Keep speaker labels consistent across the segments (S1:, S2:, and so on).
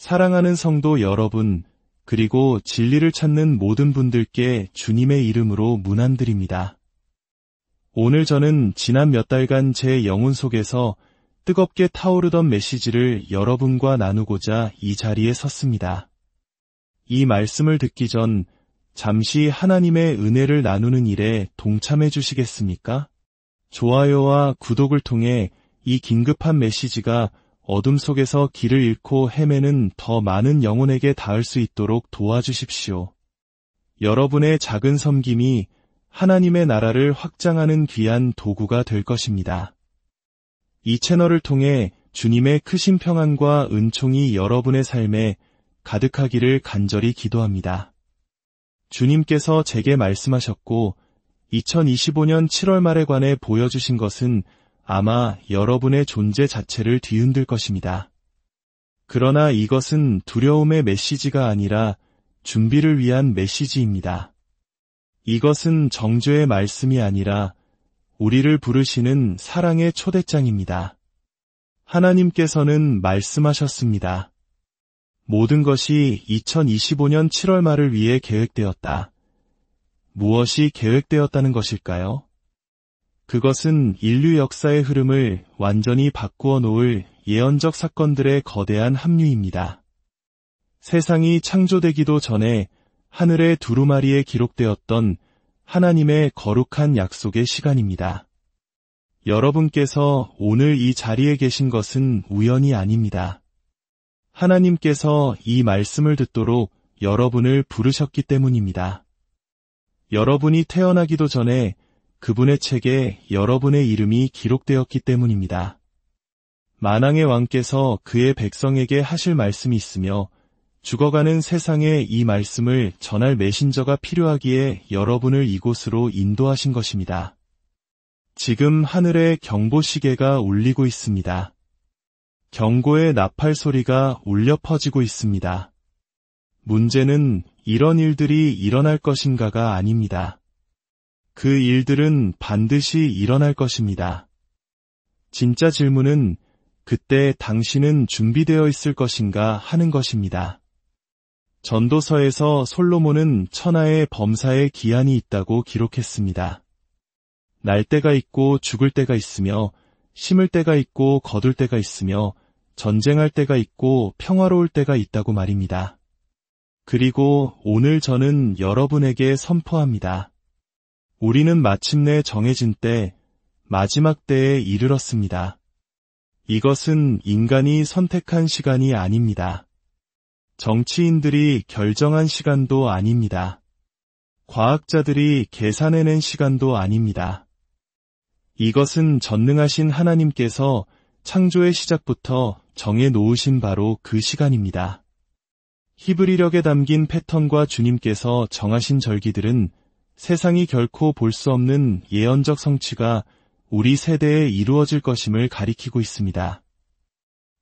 S1: 사랑하는 성도 여러분, 그리고 진리를 찾는 모든 분들께 주님의 이름으로 문안드립니다. 오늘 저는 지난 몇 달간 제 영혼 속에서 뜨겁게 타오르던 메시지를 여러분과 나누고자 이 자리에 섰습니다. 이 말씀을 듣기 전 잠시 하나님의 은혜를 나누는 일에 동참해 주시겠습니까? 좋아요와 구독을 통해 이 긴급한 메시지가 어둠 속에서 길을 잃고 헤매는 더 많은 영혼에게 닿을 수 있도록 도와주십시오. 여러분의 작은 섬김이 하나님의 나라를 확장하는 귀한 도구가 될 것입니다. 이 채널을 통해 주님의 크신 평안과 은총이 여러분의 삶에 가득하기를 간절히 기도합니다. 주님께서 제게 말씀하셨고 2025년 7월 말에 관해 보여주신 것은 아마 여러분의 존재 자체를 뒤흔들 것입니다. 그러나 이것은 두려움의 메시지가 아니라 준비를 위한 메시지입니다. 이것은 정죄의 말씀이 아니라 우리를 부르시는 사랑의 초대장입니다. 하나님께서는 말씀하셨습니다. 모든 것이 2025년 7월 말을 위해 계획되었다. 무엇이 계획되었다는 것일까요? 그것은 인류 역사의 흐름을 완전히 바꾸어 놓을 예언적 사건들의 거대한 합류입니다. 세상이 창조되기도 전에 하늘의 두루마리에 기록되었던 하나님의 거룩한 약속의 시간입니다. 여러분께서 오늘 이 자리에 계신 것은 우연이 아닙니다. 하나님께서 이 말씀을 듣도록 여러분을 부르셨기 때문입니다. 여러분이 태어나기도 전에 그분의 책에 여러분의 이름이 기록되었기 때문입니다. 만왕의 왕께서 그의 백성에게 하실 말씀이 있으며 죽어가는 세상에 이 말씀을 전할 메신저가 필요하기에 여러분을 이곳으로 인도하신 것입니다. 지금 하늘에 경보 시계가 울리고 있습니다. 경고의 나팔 소리가 울려 퍼지고 있습니다. 문제는 이런 일들이 일어날 것인가가 아닙니다. 그 일들은 반드시 일어날 것입니다. 진짜 질문은 그때 당신은 준비되어 있을 것인가 하는 것입니다. 전도서에서 솔로몬은 천하의 범사에 기한이 있다고 기록했습니다. 날 때가 있고 죽을 때가 있으며 심을 때가 있고 거둘 때가 있으며 전쟁할 때가 있고 평화로울 때가 있다고 말입니다. 그리고 오늘 저는 여러분에게 선포합니다. 우리는 마침내 정해진 때, 마지막 때에 이르렀습니다. 이것은 인간이 선택한 시간이 아닙니다. 정치인들이 결정한 시간도 아닙니다. 과학자들이 계산해낸 시간도 아닙니다. 이것은 전능하신 하나님께서 창조의 시작부터 정해 놓으신 바로 그 시간입니다. 히브리력에 담긴 패턴과 주님께서 정하신 절기들은 세상이 결코 볼 수 없는 예언적 성취가 우리 세대에 이루어질 것임을 가리키고 있습니다.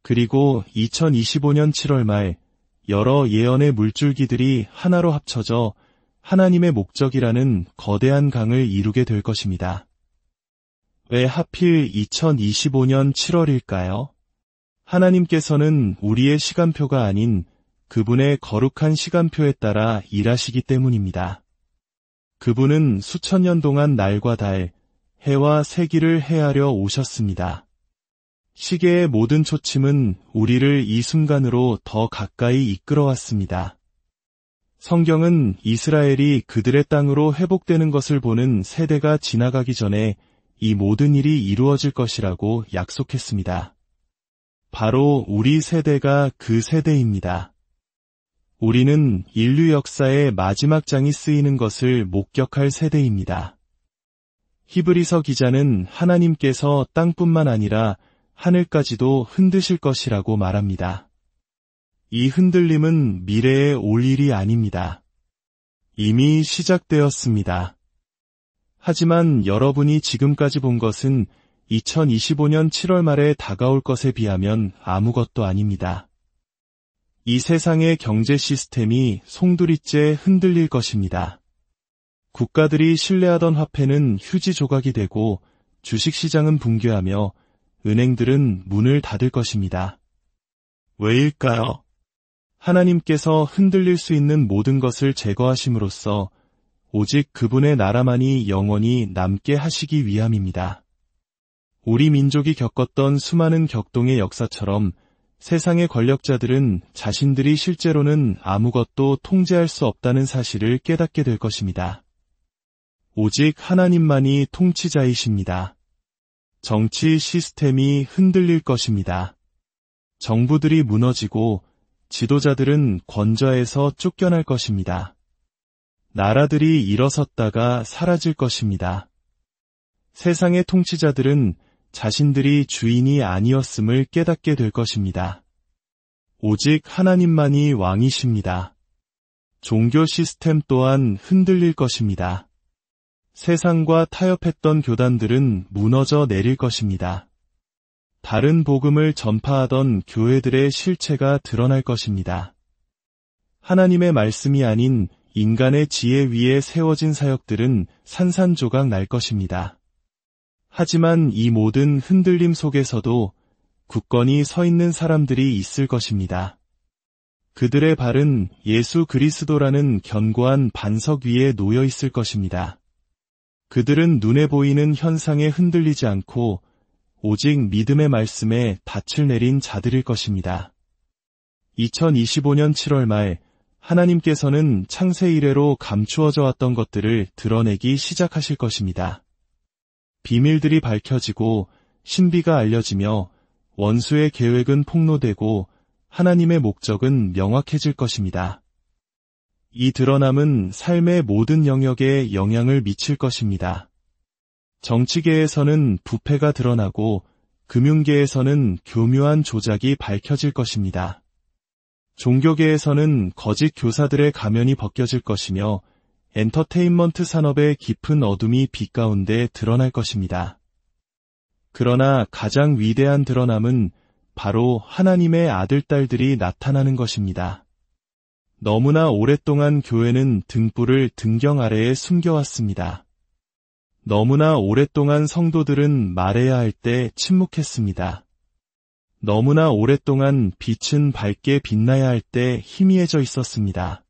S1: 그리고 2025년 7월 말 여러 예언의 물줄기들이 하나로 합쳐져 하나님의 목적이라는 거대한 강을 이루게 될 것입니다. 왜 하필 2025년 7월일까요? 하나님께서는 우리의 시간표가 아닌 그분의 거룩한 시간표에 따라 일하시기 때문입니다. 그분은 수천 년 동안 날과 달, 해와 세기를 헤아려 오셨습니다. 시계의 모든 초침은 우리를 이 순간으로 더 가까이 이끌어왔습니다. 성경은 이스라엘이 그들의 땅으로 회복되는 것을 보는 세대가 지나가기 전에 이 모든 일이 이루어질 것이라고 약속했습니다. 바로 우리 세대가 그 세대입니다. 우리는 인류 역사의 마지막 장이 쓰이는 것을 목격할 세대입니다. 히브리서 기자는 하나님께서 땅뿐만 아니라 하늘까지도 흔드실 것이라고 말합니다. 이 흔들림은 미래에 올 일이 아닙니다. 이미 시작되었습니다. 하지만 여러분이 지금까지 본 것은 2025년 7월 말에 다가올 것에 비하면 아무것도 아닙니다. 이 세상의 경제 시스템이 송두리째 흔들릴 것입니다. 국가들이 신뢰하던 화폐는 휴지 조각이 되고 주식시장은 붕괴하며 은행들은 문을 닫을 것입니다. 왜일까요? 하나님께서 흔들릴 수 있는 모든 것을 제거하심으로써 오직 그분의 나라만이 영원히 남게 하시기 위함입니다. 우리 민족이 겪었던 수많은 격동의 역사처럼 세상의 권력자들은 자신들이 실제로는 아무것도 통제할 수 없다는 사실을 깨닫게 될 것입니다. 오직 하나님만이 통치자이십니다. 정치 시스템이 흔들릴 것입니다. 정부들이 무너지고 지도자들은 권좌에서 쫓겨날 것입니다. 나라들이 일어섰다가 사라질 것입니다. 세상의 통치자들은 자신들이 주인이 아니었음을 깨닫게 될 것입니다. 오직 하나님만이 왕이십니다. 종교 시스템 또한 흔들릴 것입니다. 세상과 타협했던 교단들은 무너져 내릴 것입니다. 다른 복음을 전파하던 교회들의 실체가 드러날 것입니다. 하나님의 말씀이 아닌 인간의 지혜 위에 세워진 사역들은 산산조각 날 것입니다. 하지만 이 모든 흔들림 속에서도 굳건히 서 있는 사람들이 있을 것입니다. 그들의 발은 예수 그리스도라는 견고한 반석 위에 놓여 있을 것입니다. 그들은 눈에 보이는 현상에 흔들리지 않고 오직 믿음의 말씀에 닻을 내린 자들일 것입니다. 2025년 7월 말 하나님께서는 창세 이래로 감추어져 왔던 것들을 드러내기 시작하실 것입니다. 비밀들이 밝혀지고 신비가 알려지며 원수의 계획은 폭로되고 하나님의 목적은 명확해질 것입니다. 이 드러남은 삶의 모든 영역에 영향을 미칠 것입니다. 정치계에서는 부패가 드러나고 금융계에서는 교묘한 조작이 밝혀질 것입니다. 종교계에서는 거짓 교사들의 가면이 벗겨질 것이며 엔터테인먼트 산업의 깊은 어둠이 빛 가운데 드러날 것입니다. 그러나 가장 위대한 드러남은 바로 하나님의 아들딸들이 나타나는 것입니다. 너무나 오랫동안 교회는 등불을 등경 아래에 숨겨왔습니다. 너무나 오랫동안 성도들은 말해야 할 때 침묵했습니다. 너무나 오랫동안 빛은 밝게 빛나야 할 때 희미해져 있었습니다.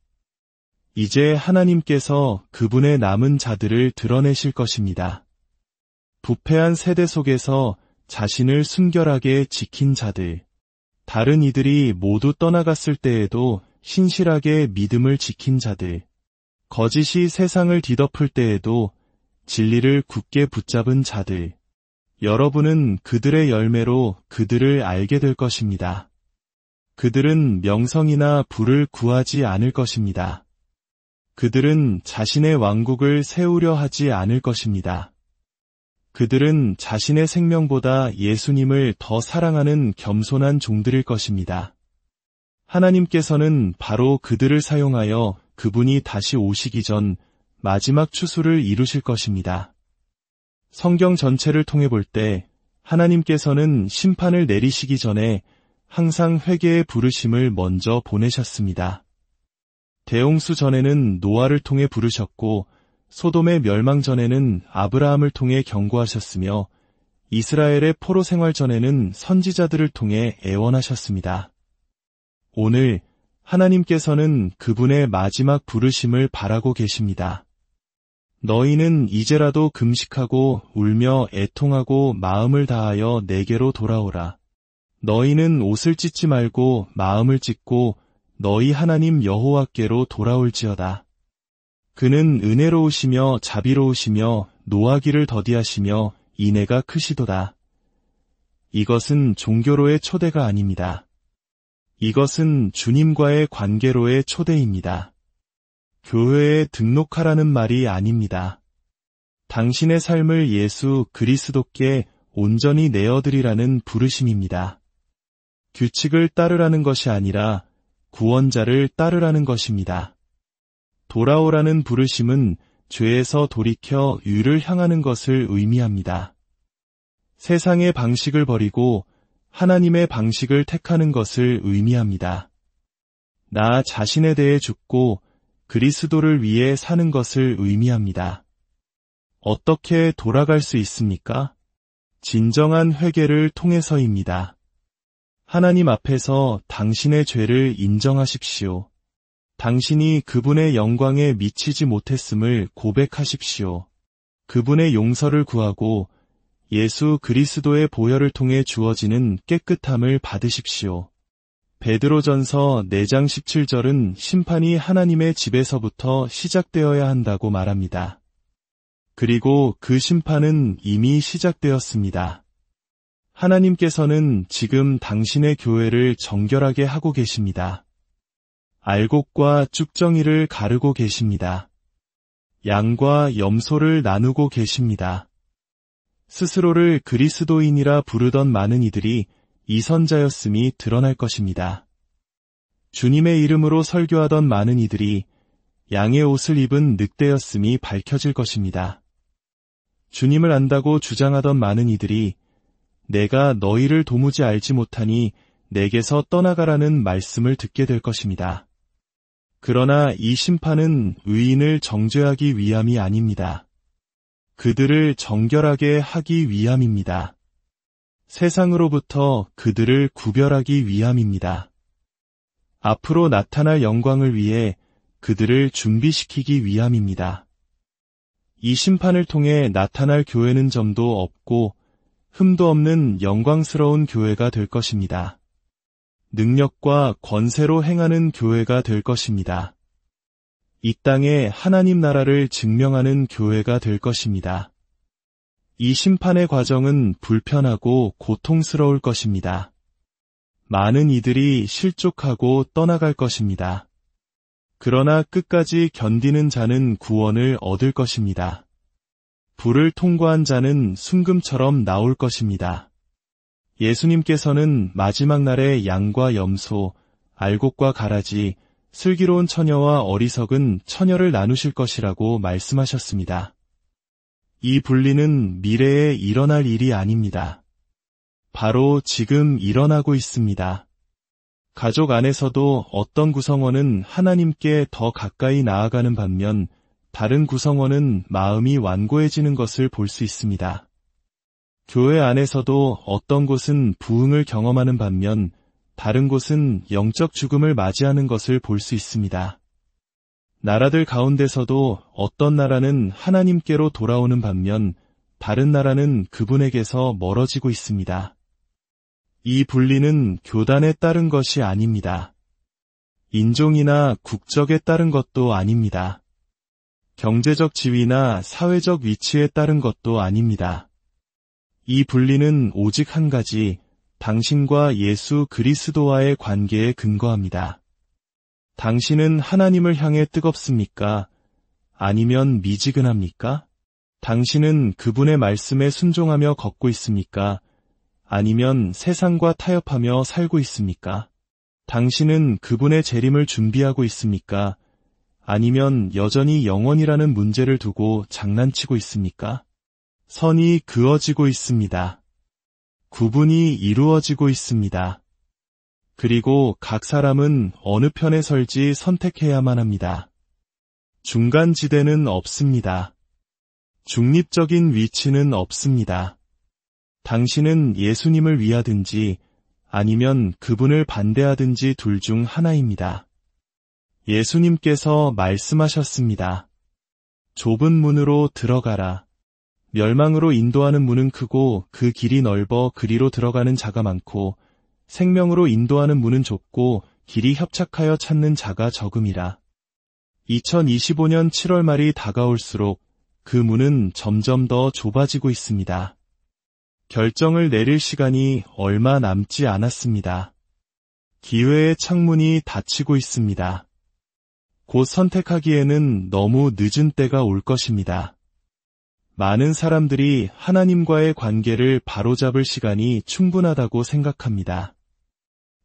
S1: 이제 하나님께서 그분의 남은 자들을 드러내실 것입니다. 부패한 세대 속에서 자신을 순결하게 지킨 자들, 다른 이들이 모두 떠나갔을 때에도 신실하게 믿음을 지킨 자들, 거짓이 세상을 뒤덮을 때에도 진리를 굳게 붙잡은 자들, 여러분은 그들의 열매로 그들을 알게 될 것입니다. 그들은 명성이나 부를 구하지 않을 것입니다. 그들은 자신의 왕국을 세우려 하지 않을 것입니다. 그들은 자신의 생명보다 예수님을 더 사랑하는 겸손한 종들일 것입니다. 하나님께서는 바로 그들을 사용하여 그분이 다시 오시기 전 마지막 추수를 이루실 것입니다. 성경 전체를 통해 볼 때 하나님께서는 심판을 내리시기 전에 항상 회개의 부르심을 먼저 보내셨습니다. 대홍수 전에는 노아를 통해 부르셨고 소돔의 멸망 전에는 아브라함을 통해 경고하셨으며 이스라엘의 포로 생활 전에는 선지자들을 통해 애원하셨습니다. 오늘 하나님께서는 그분의 마지막 부르심을 바라고 계십니다. 너희는 이제라도 금식하고 울며 애통하고 마음을 다하여 내게로 돌아오라. 너희는 옷을 찢지 말고 마음을 찢고 너희 하나님 여호와께로 돌아올지어다. 그는 은혜로우시며 자비로우시며 노하기를 더디하시며 인애가 크시도다. 이것은 종교로의 초대가 아닙니다. 이것은 주님과의 관계로의 초대입니다. 교회에 등록하라는 말이 아닙니다. 당신의 삶을 예수 그리스도께 온전히 내어드리라는 부르심입니다. 규칙을 따르라는 것이 아니라 구원자를 따르라는 것입니다. 돌아오라는 부르심은 죄에서 돌이켜 의를 향하는 것을 의미합니다. 세상의 방식을 버리고 하나님의 방식을 택하는 것을 의미합니다. 나 자신에 대해 죽고 그리스도를 위해 사는 것을 의미합니다. 어떻게 돌아갈 수 있습니까? 진정한 회개를 통해서입니다. 하나님 앞에서 당신의 죄를 인정하십시오. 당신이 그분의 영광에 미치지 못했음을 고백하십시오. 그분의 용서를 구하고 예수 그리스도의 보혈을 통해 주어지는 깨끗함을 받으십시오. 베드로전서 4장 17절은 심판이 하나님의 집에서부터 시작되어야 한다고 말합니다. 그리고 그 심판은 이미 시작되었습니다. 하나님께서는 지금 당신의 교회를 정결하게 하고 계십니다. 알곡과 쭉정이를 가르고 계십니다. 양과 염소를 나누고 계십니다. 스스로를 그리스도인이라 부르던 많은 이들이 이선자였음이 드러날 것입니다. 주님의 이름으로 설교하던 많은 이들이 양의 옷을 입은 늑대였음이 밝혀질 것입니다. 주님을 안다고 주장하던 많은 이들이 내가 너희를 도무지 알지 못하니 내게서 떠나가라는 말씀을 듣게 될 것입니다. 그러나 이 심판은 의인을 정죄하기 위함이 아닙니다. 그들을 정결하게 하기 위함입니다. 세상으로부터 그들을 구별하기 위함입니다. 앞으로 나타날 영광을 위해 그들을 준비시키기 위함입니다. 이 심판을 통해 나타날 교회는 점도 없고 흠도 없는 영광스러운 교회가 될 것입니다. 능력과 권세로 행하는 교회가 될 것입니다. 이 땅에 하나님 나라를 증명하는 교회가 될 것입니다. 이 심판의 과정은 불편하고 고통스러울 것입니다. 많은 이들이 실족하고 떠나갈 것입니다. 그러나 끝까지 견디는 자는 구원을 얻을 것입니다. 불을 통과한 자는 순금처럼 나올 것입니다. 예수님께서는 마지막 날에 양과 염소, 알곡과 가라지, 슬기로운 처녀와 어리석은 처녀를 나누실 것이라고 말씀하셨습니다. 이 분리는 미래에 일어날 일이 아닙니다. 바로 지금 일어나고 있습니다. 가족 안에서도 어떤 구성원은 하나님께 더 가까이 나아가는 반면 다른 구성원은 마음이 완고해지는 것을 볼 수 있습니다. 교회 안에서도 어떤 곳은 부흥을 경험하는 반면 다른 곳은 영적 죽음을 맞이하는 것을 볼 수 있습니다. 나라들 가운데서도 어떤 나라는 하나님께로 돌아오는 반면 다른 나라는 그분에게서 멀어지고 있습니다. 이 분리는 교단에 따른 것이 아닙니다. 인종이나 국적에 따른 것도 아닙니다. 경제적 지위나 사회적 위치에 따른 것도 아닙니다. 이 분리는 오직 한 가지, 당신과 예수 그리스도와의 관계에 근거합니다. 당신은 하나님을 향해 뜨겁습니까? 아니면 미지근합니까? 당신은 그분의 말씀에 순종하며 걷고 있습니까? 아니면 세상과 타협하며 살고 있습니까? 당신은 그분의 재림을 준비하고 있습니까? 아니면 여전히 영원이라는 문제를 두고 장난치고 있습니까? 선이 그어지고 있습니다. 구분이 이루어지고 있습니다. 그리고 각 사람은 어느 편에 설지 선택해야만 합니다. 중간지대는 없습니다. 중립적인 위치는 없습니다. 당신은 예수님을 위하든지 아니면 그분을 반대하든지 둘 중 하나입니다. 예수님께서 말씀하셨습니다. 좁은 문으로 들어가라. 멸망으로 인도하는 문은 크고 그 길이 넓어 그리로 들어가는 자가 많고 생명으로 인도하는 문은 좁고 길이 협착하여 찾는 자가 적음이라. 2025년 7월 말이 다가올수록 그 문은 점점 더 좁아지고 있습니다. 결정을 내릴 시간이 얼마 남지 않았습니다. 기회의 창문이 닫히고 있습니다. 곧 선택하기에는 너무 늦은 때가 올 것입니다. 많은 사람들이 하나님과의 관계를 바로잡을 시간이 충분하다고 생각합니다.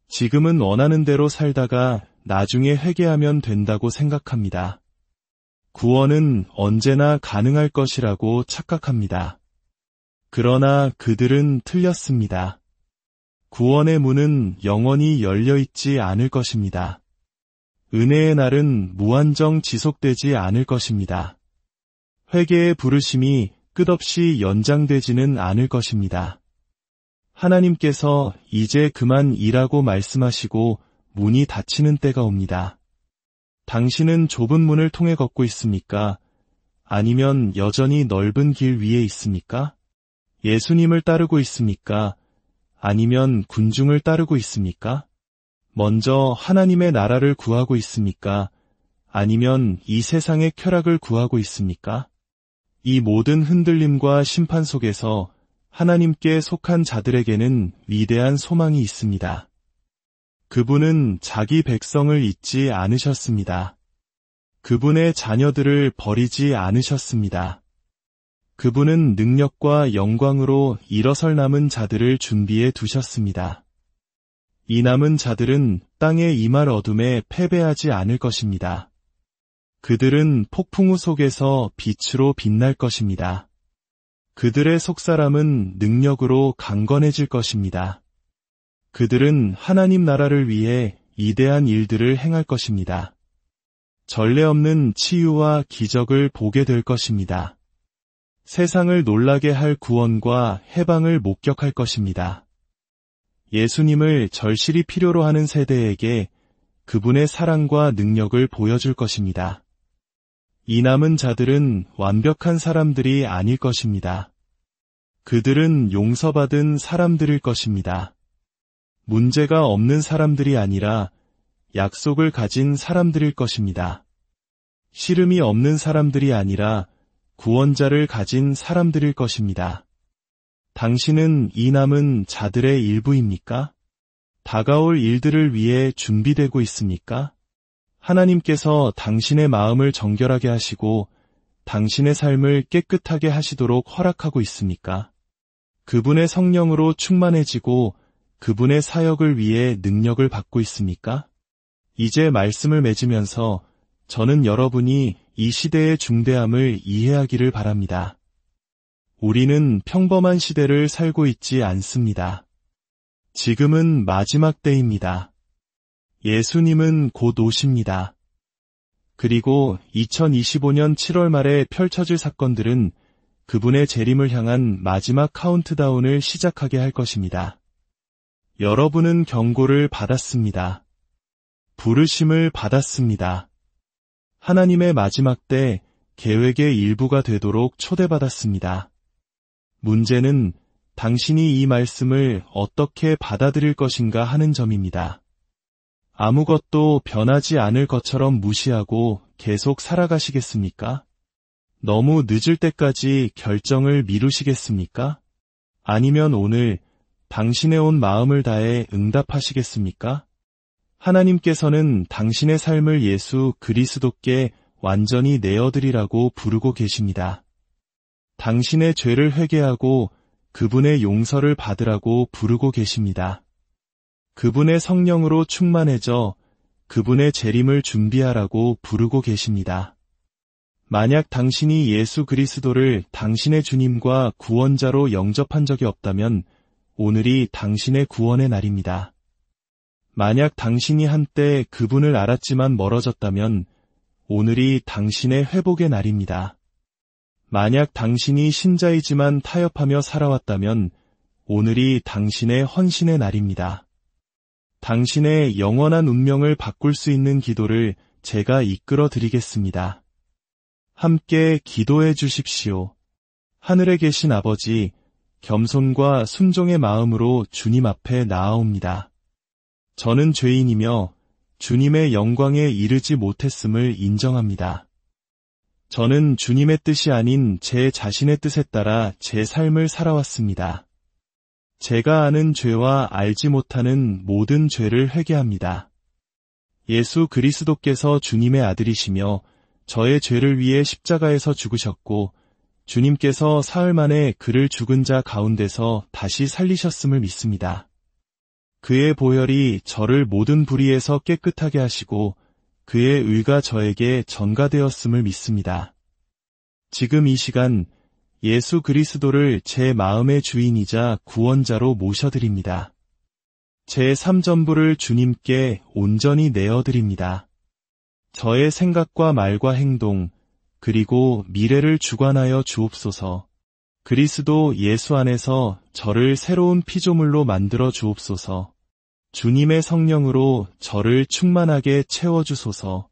S1: 지금은 원하는 대로 살다가 나중에 회개하면 된다고 생각합니다. 구원은 언제나 가능할 것이라고 착각합니다. 그러나 그들은 틀렸습니다. 구원의 문은 영원히 열려있지 않을 것입니다. 은혜의 날은 무한정 지속되지 않을 것입니다. 회개의 부르심이 끝없이 연장되지는 않을 것입니다. 하나님께서 이제 그만 일하고 말씀하시고 문이 닫히는 때가 옵니다. 당신은 좁은 문을 통해 걷고 있습니까? 아니면 여전히 넓은 길 위에 있습니까? 예수님을 따르고 있습니까? 아니면 군중을 따르고 있습니까? 먼저 하나님의 나라를 구하고 있습니까? 아니면 이 세상의 쾌락을 구하고 있습니까? 이 모든 흔들림과 심판 속에서 하나님께 속한 자들에게는 위대한 소망이 있습니다. 그분은 자기 백성을 잊지 않으셨습니다. 그분의 자녀들을 버리지 않으셨습니다. 그분은 능력과 영광으로 일어설 남은 자들을 준비해 두셨습니다. 이 남은 자들은 땅의 임할 어둠에 패배하지 않을 것입니다. 그들은 폭풍우 속에서 빛으로 빛날 것입니다. 그들의 속사람은 능력으로 강건해질 것입니다. 그들은 하나님 나라를 위해 위대한 일들을 행할 것입니다. 전례 없는 치유와 기적을 보게 될 것입니다. 세상을 놀라게 할 구원과 해방을 목격할 것입니다. 예수님을 절실히 필요로 하는 세대에게 그분의 사랑과 능력을 보여줄 것입니다. 이 남은 자들은 완벽한 사람들이 아닐 것입니다. 그들은 용서받은 사람들일 것입니다. 문제가 없는 사람들이 아니라 약속을 가진 사람들일 것입니다. 시름이 없는 사람들이 아니라 구원자를 가진 사람들일 것입니다. 당신은 이 남은 자들의 일부입니까? 다가올 일들을 위해 준비되고 있습니까? 하나님께서 당신의 마음을 정결하게 하시고 당신의 삶을 깨끗하게 하시도록 허락하고 있습니까? 그분의 성령으로 충만해지고 그분의 사역을 위해 능력을 받고 있습니까? 이제 말씀을 맺으면서 저는 여러분이 이 시대의 중대함을 이해하기를 바랍니다. 우리는 평범한 시대를 살고 있지 않습니다. 지금은 마지막 때입니다. 예수님은 곧 오십니다. 그리고 2025년 7월 말에 펼쳐질 사건들은 그분의 재림을 향한 마지막 카운트다운을 시작하게 할 것입니다. 여러분은 경고를 받았습니다. 부르심을 받았습니다. 하나님의 마지막 때 계획의 일부가 되도록 초대받았습니다. 문제는 당신이 이 말씀을 어떻게 받아들일 것인가 하는 점입니다. 아무것도 변하지 않을 것처럼 무시하고 계속 살아가시겠습니까? 너무 늦을 때까지 결정을 미루시겠습니까? 아니면 오늘 당신의 온 마음을 다해 응답하시겠습니까? 하나님께서는 당신의 삶을 예수 그리스도께 완전히 내어드리라고 부르고 계십니다. 당신의 죄를 회개하고 그분의 용서를 받으라고 부르고 계십니다. 그분의 성령으로 충만해져 그분의 재림을 준비하라고 부르고 계십니다. 만약 당신이 예수 그리스도를 당신의 주님과 구원자로 영접한 적이 없다면 오늘이 당신의 구원의 날입니다. 만약 당신이 한때 그분을 알았지만 멀어졌다면 오늘이 당신의 회복의 날입니다. 만약 당신이 신자이지만 타협하며 살아왔다면 오늘이 당신의 헌신의 날입니다. 당신의 영원한 운명을 바꿀 수 있는 기도를 제가 이끌어 드리겠습니다. 함께 기도해 주십시오. 하늘에 계신 아버지, 겸손과 순종의 마음으로 주님 앞에 나아옵니다. 저는 죄인이며 주님의 영광에 이르지 못했음을 인정합니다. 저는 주님의 뜻이 아닌 제 자신의 뜻에 따라 제 삶을 살아왔습니다. 제가 아는 죄와 알지 못하는 모든 죄를 회개합니다. 예수 그리스도께서 주님의 아들이시며 저의 죄를 위해 십자가에서 죽으셨고 주님께서 사흘 만에 그를 죽은 자 가운데서 다시 살리셨음을 믿습니다. 그의 보혈이 저를 모든 불의에서 깨끗하게 하시고 그의 의가 저에게 전가되었음을 믿습니다. 지금 이 시간 예수 그리스도를 제 마음의 주인이자 구원자로 모셔드립니다. 제 삶 전부를 주님께 온전히 내어드립니다. 저의 생각과 말과 행동, 그리고 미래를 주관하여 주옵소서. 그리스도 예수 안에서 저를 새로운 피조물로 만들어 주옵소서. 주님의 성령으로 저를 충만하게 채워주소서.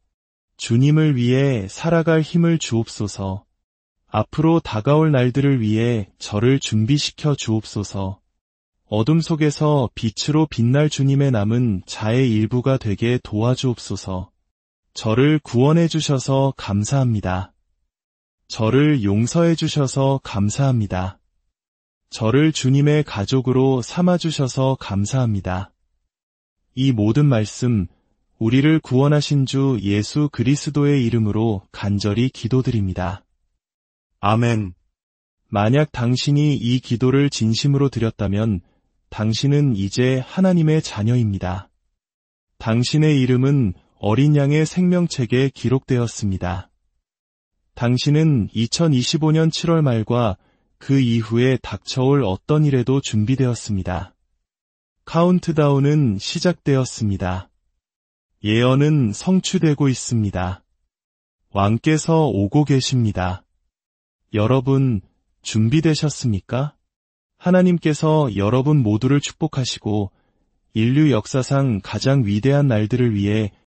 S1: 주님을 위해 살아갈 힘을 주옵소서. 앞으로 다가올 날들을 위해 저를 준비시켜 주옵소서. 어둠 속에서 빛으로 빛날 주님의 남은 자의 일부가 되게 도와주옵소서. 저를 구원해 주셔서 감사합니다. 저를 용서해 주셔서 감사합니다. 저를 주님의 가족으로 삼아 주셔서 감사합니다. 이 모든 말씀, 우리를 구원하신 주 예수 그리스도의 이름으로 간절히 기도드립니다. 아멘. 만약 당신이 이 기도를 진심으로 드렸다면 당신은 이제 하나님의 자녀입니다. 당신의 이름은 어린 양의 생명책에 기록되었습니다. 당신은 2025년 7월 말과 그 이후에 닥쳐올 어떤 일에도 준비되었습니다. 카운트다운은 시작되었습니다. 예언은 성취되고 있습니다. 왕께서 오고 계십니다. 여러분, 준비되셨습니까? 하나님께서 여러분 모두를 축복하시고 인류 역사상 가장 위대한 날들을 위해